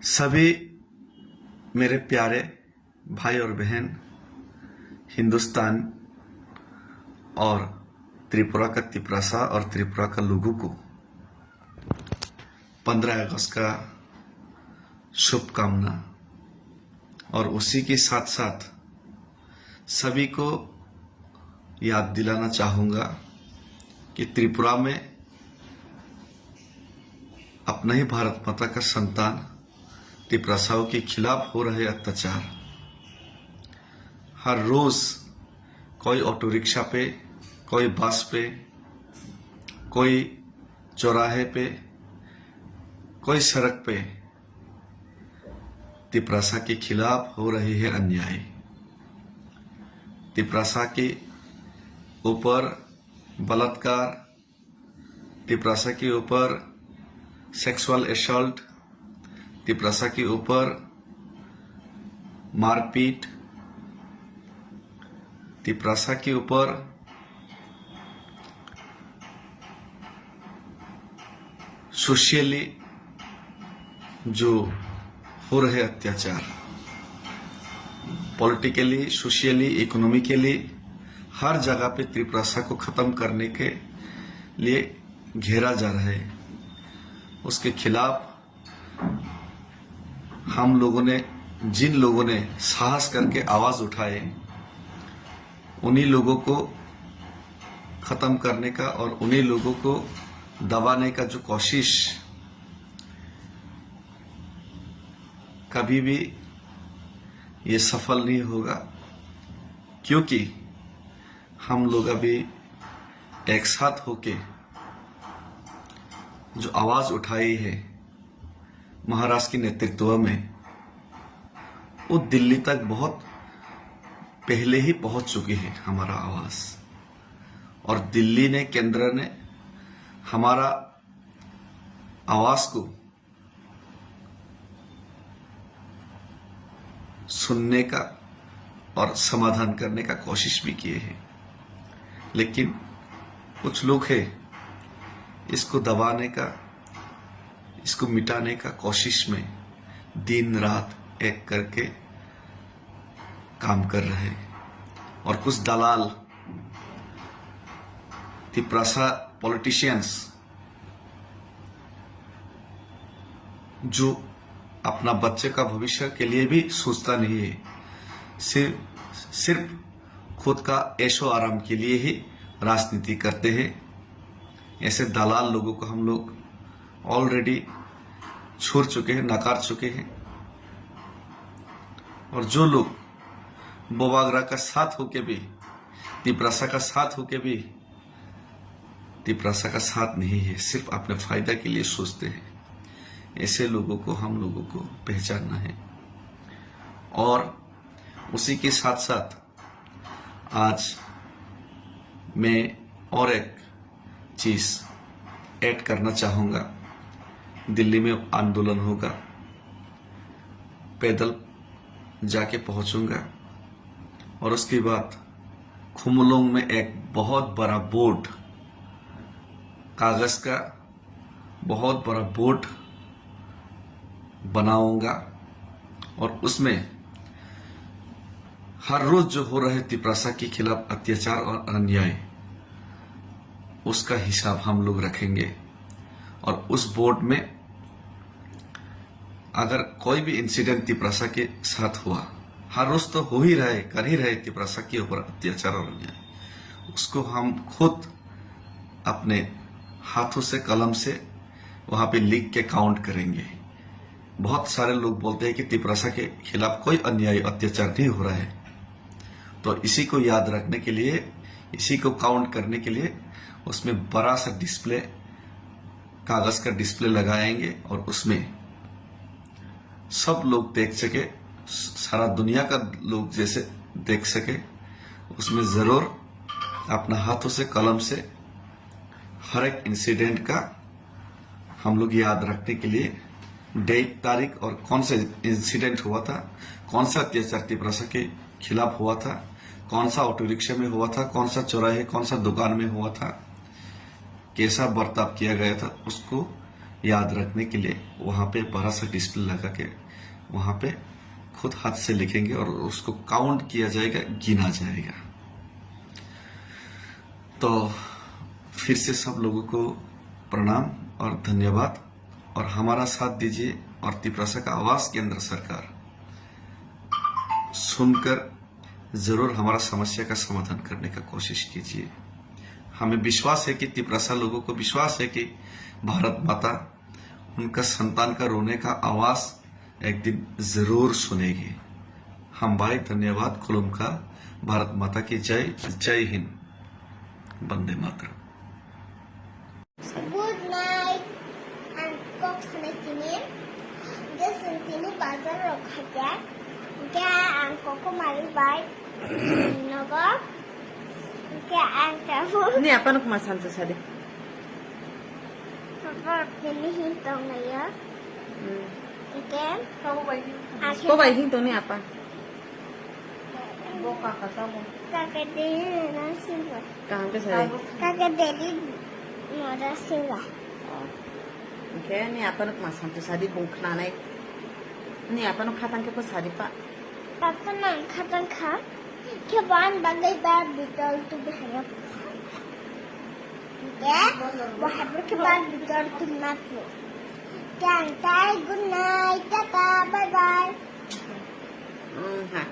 सभी मेरे प्यारे भाई और बहन, हिंदुस्तान और त्रिपुरा का तिपरासा और त्रिपुरा का लोगों को 15 अगस्त का शुभकामना। और उसी के साथ साथ सभी को याद दिलाना चाहूँगा कि त्रिपुरा में अपना ही भारत माता का संतान तिपरासाओं के खिलाफ हो रहे अत्याचार, हर रोज कोई ऑटो रिक्शा पे, कोई बस पे, कोई चौराहे पे, कोई सड़क पे तिपरासा के खिलाफ हो रही है अन्याय। तिपरासा के ऊपर बलात्कार, तिपरासा के ऊपर सेक्सुअल असॉल्ट, तिपरासा के ऊपर मारपीट, तिपरासा के ऊपर सोशली जो हो रहे अत्याचार, पॉलिटिकली, सोशली, इकोनॉमिकली हर जगह पे तिपरासा को खत्म करने के लिए घेरा जा रहा है। उसके खिलाफ हम लोगों ने, जिन लोगों ने साहस करके आवाज उठाए, उन्हीं लोगों को खत्म करने का और उन्हीं लोगों को दबाने का जो कोशिश कभी भी ये सफल नहीं होगा, क्योंकि हम लोग अभी एक साथ होके जो आवाज उठाई है महाराष्ट्र के नेतृत्व में, वो दिल्ली तक बहुत पहले ही पहुंच चुकी है हमारा आवाज। और दिल्ली ने, केंद्र ने हमारा आवाज को सुनने का और समाधान करने का कोशिश भी किए हैं, लेकिन कुछ लोग हैं इसको दबाने का, इसको मिटाने का कोशिश में दिन रात एक करके काम कर रहे हैं। और कुछ दलाल, तिपरासा पॉलिटिशियंस जो अपना बच्चे का भविष्य के लिए भी सोचता नहीं है, सिर्फ खुद का ऐशो आराम के लिए ही राजनीति करते हैं। ऐसे दलाल लोगों को हम लोग ऑलरेडी छोड़ चुके हैं, नकार चुके हैं। और जो लोग बोबागरा का साथ होके भी, तिपरासा का साथ होके भी तिपरासा का साथ नहीं है, सिर्फ अपने फायदा के लिए सोचते हैं, ऐसे लोगों को हम लोगों को पहचानना है। और उसी के साथ साथ आज मैं और एक चीज ऐड करना चाहूंगा। दिल्ली में आंदोलन होगा, पैदल जाके पहुंचूंगा और उसके बाद खुमलोंग में एक बहुत बड़ा बोर्ड, कागज का बहुत बड़ा बोर्ड बनाऊंगा और उसमें हर रोज जो हो रहे तिपरासा के खिलाफ अत्याचार और अन्याय, उसका हिसाब हम लोग रखेंगे। और उस बोर्ड में अगर कोई भी इंसिडेंट तिपरासा के साथ हुआ, हर रोज तो हो ही रहे, कर ही रहे तिपरासा के ऊपर अत्याचार और अन्याय, उसको हम खुद अपने हाथों से, कलम से वहां पे लिख के काउंट करेंगे। बहुत सारे लोग बोलते हैं कि तिपरासा के खिलाफ कोई अन्याय, अत्याचार नहीं हो रहा है, तो इसी को याद रखने के लिए, इसी को काउंट करने के लिए उसमें बड़ा सा डिस्प्ले, कागज का डिस्प्ले लगाएंगे और उसमें सब लोग देख सके, सारा दुनिया का लोग जैसे देख सके, उसमें जरूर अपना हाथों से, कलम से हर एक इंसिडेंट का हम लोग याद रखने के लिए डेट, तारीख और कौन सा इंसिडेंट हुआ था, कौन सा अत्याचार तिपरासा के खिलाफ हुआ था, कौन सा ऑटो रिक्शा में हुआ था, कौन सा चौराहे, कौन सा दुकान में हुआ था, कैसा बर्ताव किया गया था, उसको याद रखने के लिए वहां पे बड़ा सा डिस्प्ले लगा के वहां पे खुद हाथ से लिखेंगे और उसको काउंट किया जाएगा, गिना जाएगा। तो फिर से सब लोगों को प्रणाम और धन्यवाद, और हमारा साथ दीजिए और तिप्रासा का आवाज केंद्र सरकार सुनकर जरूर हमारा समस्या का समाधान करने का कोशिश कीजिए। हमें विश्वास है कि तिप्रासा लोगों को विश्वास है कि भारत माता उनका संतान का रोने का आवाज एक दिन जरूर सुनेगी। हम भाई धन्यवाद, खुलुम का, भारत माता की जय, जय Hind, Vande Mataram. Good night, and Cox Netini. This is Tini Bazar of Hajar. And Coco Mari by Noga. And Kafu. Ni apa nak masan tu sade? Papa, Penny Hinton here. Again, Kau baik itu ni apa? Kakadeli Nasiva. Kang ke sade? Kakadeli Nasiva. Okay, ni apa nak masan tu sade bungkna nai? Ni apa nak khatang ke pas sade pa? Papa nang khatang kha. Keban bagai bad bital tu behaya. Okay? Wahabur keban bital tu natlo. Good night, tata, bye bye. Ha.